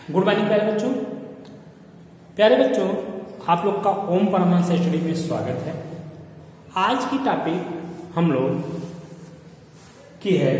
Good morning प्यारे बच्चों, आप लोग का ओम परमांस स्टडी में स्वागत है। आज की टॉपिक हम लोग की है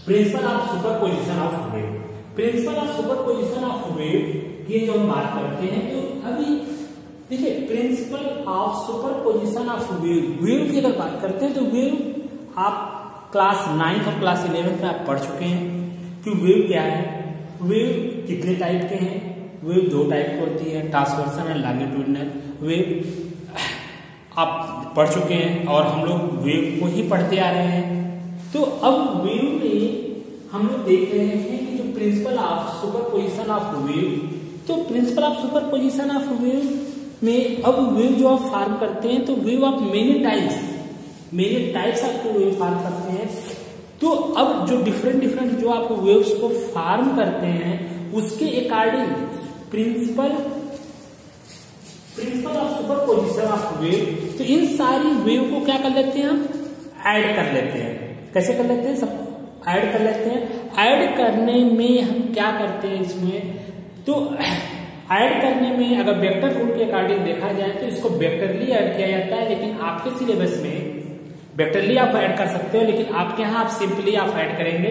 principal of superposition of wave. Principal of superposition of wave की जो हम बात करते हैं तो अभी देखिए, principal of superposition of wave की अगर बात करते हैं तो वेव आप क्लास 9 और क्लास 11 में आप पढ़ चुके हैं कि वेव क्या है, वेव कितने टाइप के हैं। वेव दो टाइप की होती है, ट्रांसवर्सल और लॉन्गिट्यूडिनल वेव आप पढ़ चुके हैं और हम लोग वेव को ही पढ़ते आ रहे हैं। तो अब वेव में हम लोग देख रहे हैं कि जो principle of superposition of wave, तो principle of superposition of wave में अब वेव जो आप फॉर्म करते हैं तो वेव ऑफ मेनी टाइप्स आपको वेव फॉर्म करते हैं। तो अब जो डिफरेंट जो आप वेव्स को फॉर्म करते हैं उसके according principal of superposition of wave, तो इन सारी वेव को क्या कर लेते हैं, हम ऐड कर लेते हैं। कैसे कर लेते हैं, सबको ऐड कर लेते हैं। ऐड करने में हम क्या करते हैं इसमें, तो ऐड करने में अगर वेक्टर रूल के अकॉर्डिंग देखा जाए तो इसको वेक्टरली ऐड किया जाता है, लेकिन आपके सिलेबस में वेक्टरली आप ऐड कर सकते हो, लेकिन आपके यहाँ आप सिंपली आप ऐड करेंगे।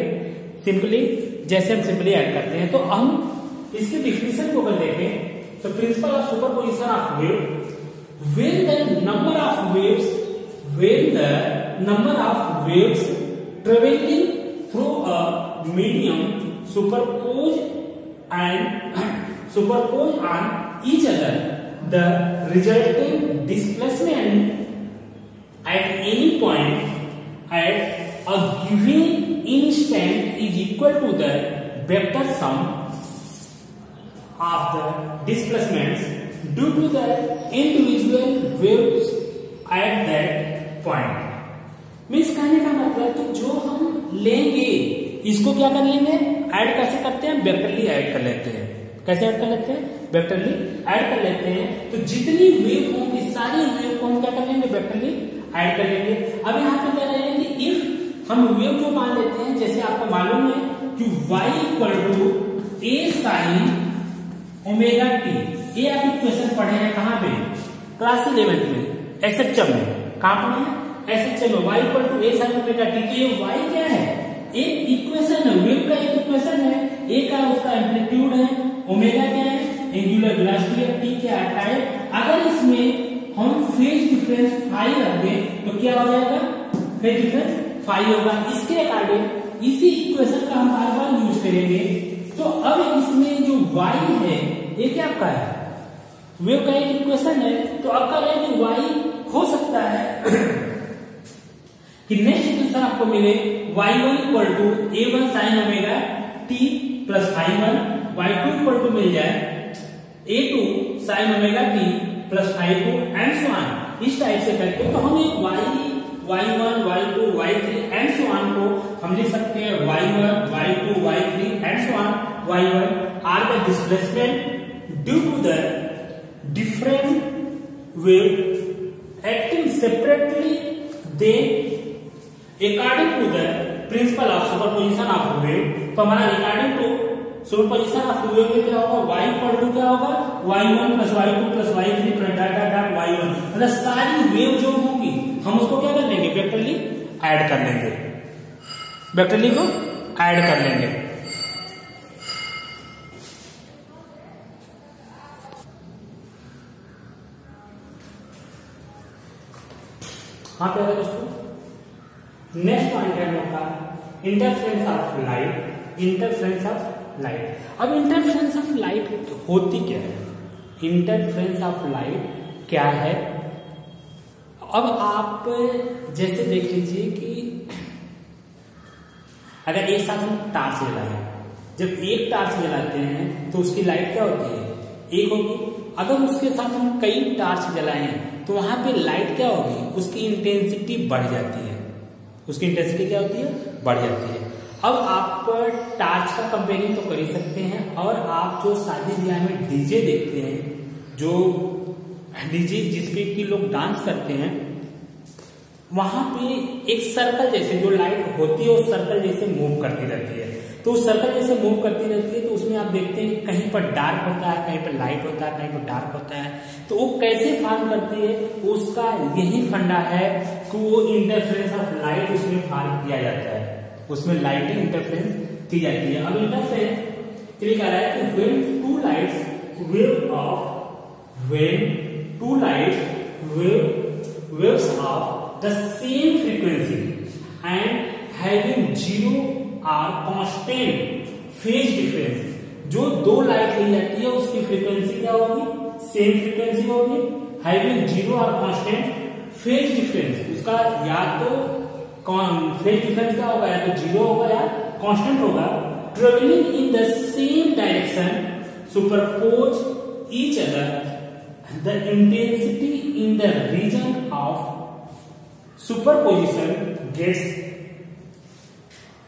सिंपली जैसे हम सिंपली ऐड करते हैं तो हम इसके डिफिनेशन को अगर देखें तो principle of superposition of wave, when the number of waves travelling through a medium superpose on each other, the resulting displacement at any point at a given instant is equal to the vector sum of the displacements due to the individual waves at that point। Means कहने का मतलब कि जो हम लेंगे इसको क्या कर लेंगे, ऐड कैसे करते हैं, वेक्टरली ऐड कर लेते हैं। कैसे ऐड कर लेते हैं, वेक्टरली ऐड कर लेते हैं। तो जितनी वेव होंगी सारी वेव को हम क्या कर लेंगे, वेक्टरली ऐड कर लेंगे। अब यहाँ पे कह रहे हैं कि इफ हम वेव को मान लेते हैं, जैसे आपको मालूम है कि y = a sin omega t, ये आप इक्वेशन पढ़े हैं कहाँ पे, क्लास 11 में SHM में। कहाँ पढ़े हैं, SHM में। y = a sin omega t, तो ये y क्या है, एक इक्वेशन है, वेव का एक इक्वेशन है। a का उसका एम्पलीट्यूड है, ओमेगा क्या है, एंगुलर वेलोसिटी है, t क्या है, टाइम। अगर इसमें हम फेज डिफरेंस फाई रख दें तो क्या हो जाएगा, फेज डिफरेंस फाई होगा। इसके अकॉर्डिंग इसी इक्वेशन का हम बार बार यूज करेंगे। तो अब इसमें जो y है ये क्या आपका है, वेव का एक इक्वेशन है। तो अब कह रहे हैं कि y हो सकता है कि नेक्स्ट इक्वेशन आपको मिले y1 = a1 sin omega t plus ∅1, y2 मिल जाए a2 sin omega t plus ∅2 and so on. इस टाइप से करके तो हम एक y1, y2, y3 and so on को हम लिख सकते हैं y1, y2, y3 and so on. y1 are the displacement due to the different wave acting separately they according to the principle of superposition of wave। तो हमारा according to superposition of wave में क्या होगा, y = क्या होगा, y1 + y2 + y3 + y1। मतलब सारी wave जो होंगी हम उसको क्या कर लेंगे, वेक्टरली ऐड कर लेंगे, वेक्टरली को ऐड कर लेंगे। हाँ प्यारे दोस्तों, नेक्स्ट पॉइंट है हम लोग का interference of light. Interference of light, अब इंटरफेरेंस ऑफ लाइट होती क्या है, इंटरफेरेंस ऑफ लाइट क्या है। अब आप जैसे देख लीजिए कि अगर एक साथ हम टार्च जलाएं, जब एक टार्च जलाते हैं तो उसकी लाइट क्या होती है, एक होगी। अगर उसके साथ हम कई टार्च जलाएं तो वहां पे लाइट क्या होगी, उसकी इंटेंसिटी बढ़ जाती है। उसकी इंटेंसिटी क्या होती है, बढ़ जाती है। अब आप टार्च का कंपेयरिंग तो कर ही सकते हैं, और आप जो शादी ब्याह में डीजे देखते हैं, जो डीजे जिसपे कि लोग डांस करते हैं, वहां पे एक सर्कल जैसे जो लाइट होती है उस सर्कल जैसे मूव करती रहती है। तो उस सर्कल जैसे मूव करती रहती है, तो उसमें आप देखते हैं कि कहीं पर डार्क होता है, कहीं पर लाइट होता है, कहीं पर डार्क होता है। तो वो कैसे फॉर्म करती है, उसका यही फंडा है कि वो इंटरफेरेंस ऑफ लाइट उसमें फॉर्म किया जाता है, उसमें लाइटिंग इंटरफेरेंस की जाती है। अब इंटरफेरेंस लिखा है कि when two lights waves of the same frequency and having zero or constant phase difference, जो दो लाइट ली जाती है उसकी फ्रीक्वेंसी क्या होगी, सेम फ्रीक्वेंसी होगी, हैविंग जीरो और कांस्टेंट फेज डिफरेंस, उसका या तो फेज डिफरेंस क्या होगा, या तो जीरो होगा या कांस्टेंट होगा, travelling in the same direction superpose each other, the intensity in the region of superposition gets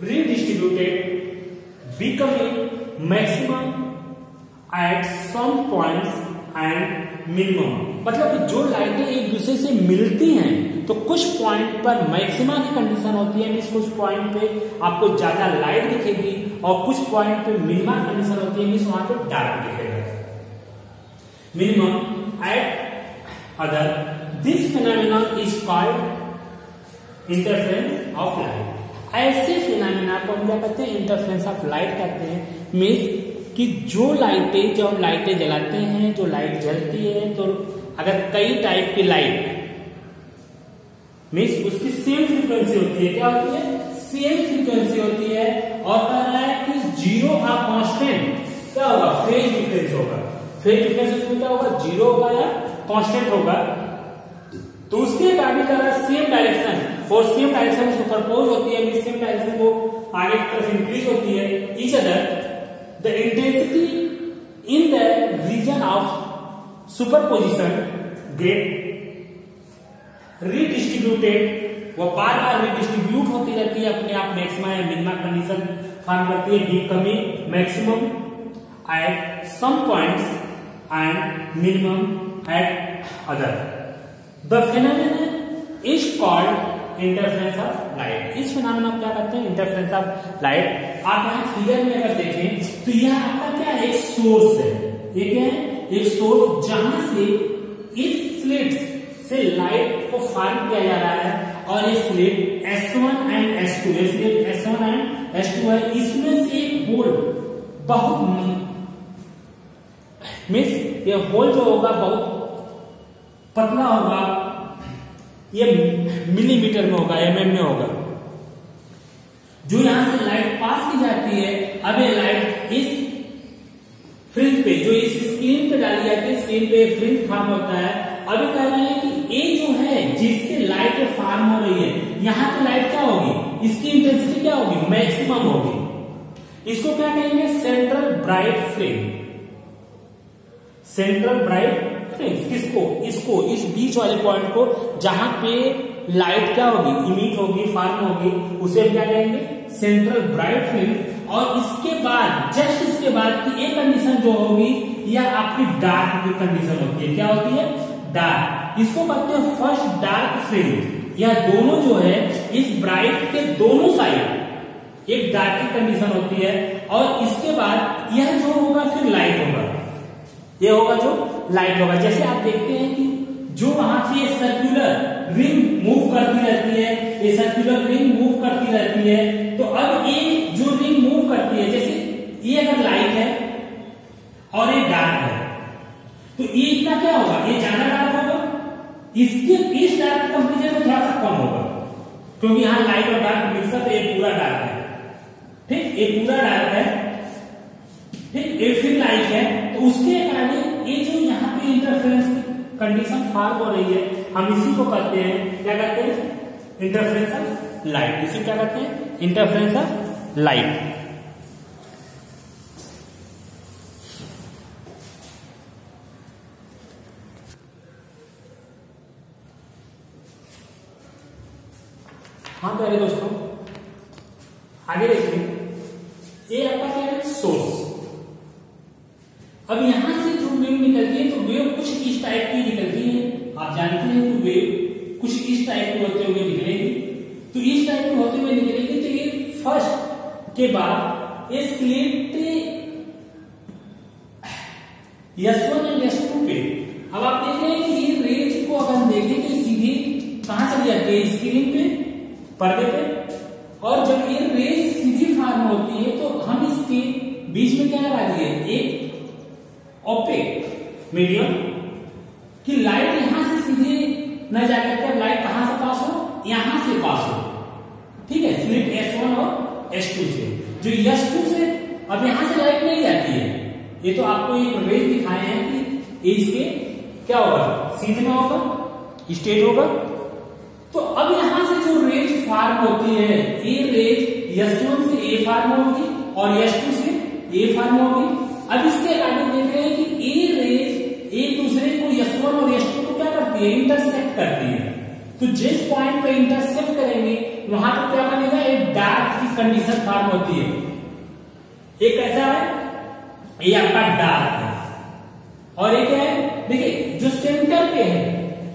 redistributed, becoming maximum at some points and minimum। मतलब कि जो लाइटें एक दूसरे से मिलती हैं तो कुछ पॉइंट पर मैक्सिमा की कंडीशन होती है, मीन्स कुछ पॉइंट पे आपको ज्यादा लाइट दिखेगी और कुछ पॉइंट पे मिनिमा कंडीशन होती है, मीन्स वहां पे डार्क दिखेगा। Minimum at other, this phenomenon is called interference of light। ऐसे फिनोमेना को हम क्या कहते हैं, इंटरफेरेंस ऑफ लाइट कहते हैं। मीन्स कि जो लाइटें, जो हम लाइटें जलाते हैं, जो लाइट जलती है, तो अगर कई टाइप की लाइट मीन्स उसकी सेम फ्रीक्वेंसी होती है, क्या होती है, सेम फ्रीक्वेंसी होती है, और कह रहा है कि जीरो और कांस्टेंट क्या होगा, फेज डिफरेंस होगा। फेज डिफरेंस उसमें क्या होगा, जीरो होगा या कांस्टेंट होगा। तो उसके अकॉर्डिंग सेम डायरेक्शन और सेम डायरेक्शन में सुपरपोज होती है, सेम डायरेक्शन वो आगे की तरफ इंक्रीज होती है each other, the intensity in the region of superposition get redistributed, वो बार बार रीडिस्ट्रीब्यूट होती रहती है, अपने आप मैक्सिमा या मिनिमा कंडीशन फॉर्म करती है, becoming maximum at some points and minimum at other। The phenomenon is called interference of light। इस phenomenon को क्या कहते हैं, interference of light। आप यहाँ फिगर में अगर देखें तो यह आपका क्या है, एक सोर्स है, ये क्या है, एक सोर्स जहां से इस स्लिट से लाइट को फॉर्म किया जा रहा है, और ये स्लिट S1 एंड S2, ये स्लिट S1 एंड S2 है, इसमें से एक होल बहुत मीन्स ये होल जो होगा बहुत पतला होगा, ये मिलीमीटर में होगा, mm में होगा, जो यहां से लाइट पास की जाती है। अब ये लाइट इस फ्रिंज पे, जो इस स्क्रीन पे डाली जाती है, स्क्रीन पे फ्रिंज फॉर्म होता है। अभी कह रहे हैं कि ये जो है जिससे लाइट फॉर्म हो रही है, यहाँ पे लाइट क्या होगी, इसकी इंटेंसिटी क्या होगी, मैक्सिमम होगी। इसको क्या कहेंगे, central bright fringe. Central bright fringe किसको, इसको, इस बीच वाले पॉइंट को जहां पे लाइट क्या होगी, इमिट होगी, फॉर्म होगी, उसे हम क्या कहेंगे, सेंट्रल ब्राइट फ्रिंज। और इसके बाद, जस्ट इसके बाद की एक कंडीशन जो होगी, यह आपकी डार्क की कंडीशन होती है। क्या होती है, डार्क। इसको कहते हैं फर्स्ट डार्क फ्रिंज। यह दोनों जो है इस ब्राइट के दोनों साइड एक डार्क की कंडीशन होती है, और इसके बाद यह जो होगा फिर लाइट होगा, ये होगा जो लाइट होगा। जैसे आप देखते हैं कि जो वहां से सर्कुलर रिंग मूव करती रहती है, ये सर्कुलर रिंग मूव करती रहती है, तो अब ये जो रिंग मूव करती है, जैसे ये अगर लाइट है और ये डार्क है, तो ये इतना क्या होगा, ये ज्यादा डार्क होगा, इसके इस डार्क कंपेरिजन में थोड़ा सा कम होगा, क्योंकि यहाँ लाइट और डार्क मिक्सअप, ये पूरा डार्क है, ठीक, ये पूरा डार्क है, ठीक, ये फिर लाइट है। तो उसके कारण ये जो यहाँ पे इंटरफेरेंस कंडीशन फॉर्म हो रही है, हम इसी को कहते हैं, क्या कहते हैं, इंटरफेरेंस ऑफ लाइट। इसी क्या कहते हैं, इंटरफेरेंस ऑफ लाइट। हाँ प्यारे दोस्तों, आगे देखिए, ये आपका क्या है, सोर्स। अब यहां से जो वेव निकलती है, तो वेव कुछ इस टाइप की निकलती है, आप जानते हैं कि वेव कुछ इस टाइप के होते हुए निकलेगी। तो इस टाइप के होते हुए निकलेगी, तो ये फर्स्ट के बाद ये स्लिट S1 एंड S2 पे। अब आप देख रहे हैं कि ये रेज को अगर हम देखें तो सीधी कहां चली जाती है, स्क्रीन पे, पर्दे पे, और जब ये रेज सीधी फॉर्म होती है तो हम इसके बीच में क्या लगा दिए, एक ओपेक मीडियम, कि लाइट यहां से सीधे न जाकर के लाइट कहां से पास हो, यहां से पास हो, ठीक है, स्लिट S1 और S2 से। जो S2 से अब यहां से लाइट नहीं जाती है, ये तो आपको एक रेज दिखाए हैं कि इसके क्या होगा, सीधे में होगा, स्ट्रेट होगा। तो अब यहां से जो रेज फॉर्म होती है, ये रेज S1 से A फॉर्म होगी और S2 से A फॉर्म होगी। अब इसके अकॉर्डिंग देख रहे हैं कि ये रेज एक दूसरे को S1 और S2 को क्या करती है, इंटरसेक्ट करती है। तो जिस पॉइंट पे इंटरसेक्ट करेंगे वहां पर क्या बनेगा, एक डार्क की कंडीशन फॉर्म होती है। एक ऐसा है, ये आपका डार्क है, और एक है, देखिए जो सेंटर पे है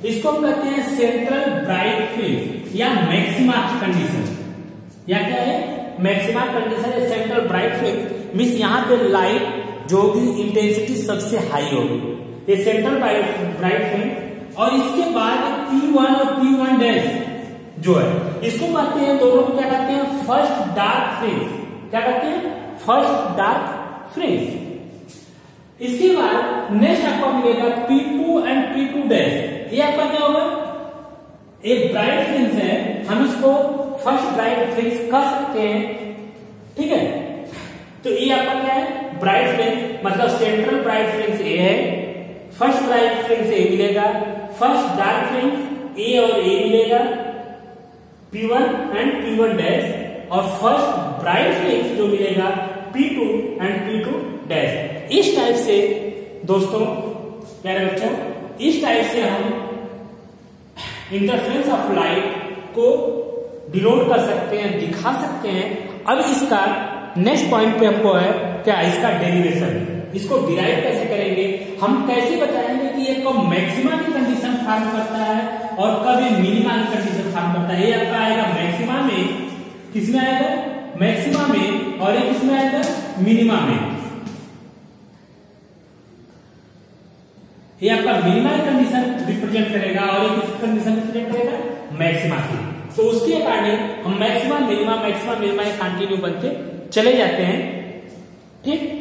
इसको हम कहते हैं सेंट्रल ब्राइट फील्ड या मैक्सिमा कंडीशन, या क्या है, मैक्सिमा कंडीशन है सेंट्रल ब्राइट फील्ड। मींस यहाँ पे लाइट जो भी इंटेंसिटी सबसे हाई होगी, ये सेंट्रल ब्राइट फील्ड। और इसके बाद P1 और P1 डैश जो है इसको कहते हैं, दोनों को क्या कहते हैं, फर्स्ट डार्क फ्रिंज। क्या कहते हैं, फर्स्ट डार्क फ्रिंज। इसके बाद नेक्स्ट आपको मिलेगा P2 एंड P2 डैश। ये आपका क्या होगा, एक ब्राइट फ्रिंज है, हम इसको फर्स्ट ब्राइट फ्रिंज कह सकते हैं, ठीक है। तो ये आपका क्या है, ब्राइट फ्रिंज, मतलब सेंट्रल ब्राइट फ्रिंज ए है, फर्स्ट ब्राइट फ्रिंज ए मिलेगा, फर्स्ट डार्क फ्रिंज ए और ए मिलेगा, P1 एंड P1 डैश, और फर्स्ट ब्राइट फ्रिंज जो मिलेगा P2 एंड P2 डैश। इस टाइप से दोस्तों, प्यारे बच्चों, इस टाइप से हम इंटरफेरेंस ऑफ लाइट को डिनोट कर सकते हैं, दिखा सकते हैं। अब इसका नेक्स्ट पॉइंट पे हमको है क्या, इसका डेरिवेशन। इसको डिराइव कैसे करेंगे, हम कैसे बताएंगे कि ये कब मैक्सिमा की कंडीशन फॉर्म करता है और कब ये मिनिमा की कंडीशन फॉर्म करता है। ये आपका आएगा मैक्सिमा में, किसमें आएगा, मैक्सिमा में, और ये किसमें आएगा, मिनिमा में। ये आपका मिनिमा कंडीशन रिप्रेजेंट करेगा और ये किस कंडीशन रिप्रेजेंट करेगा, मैक्सिमा की। तो उसके अकॉर्डिंग हम मैक्सिमा मिनिमा कंटिन्यू बनते चले जाते हैं, ठीक।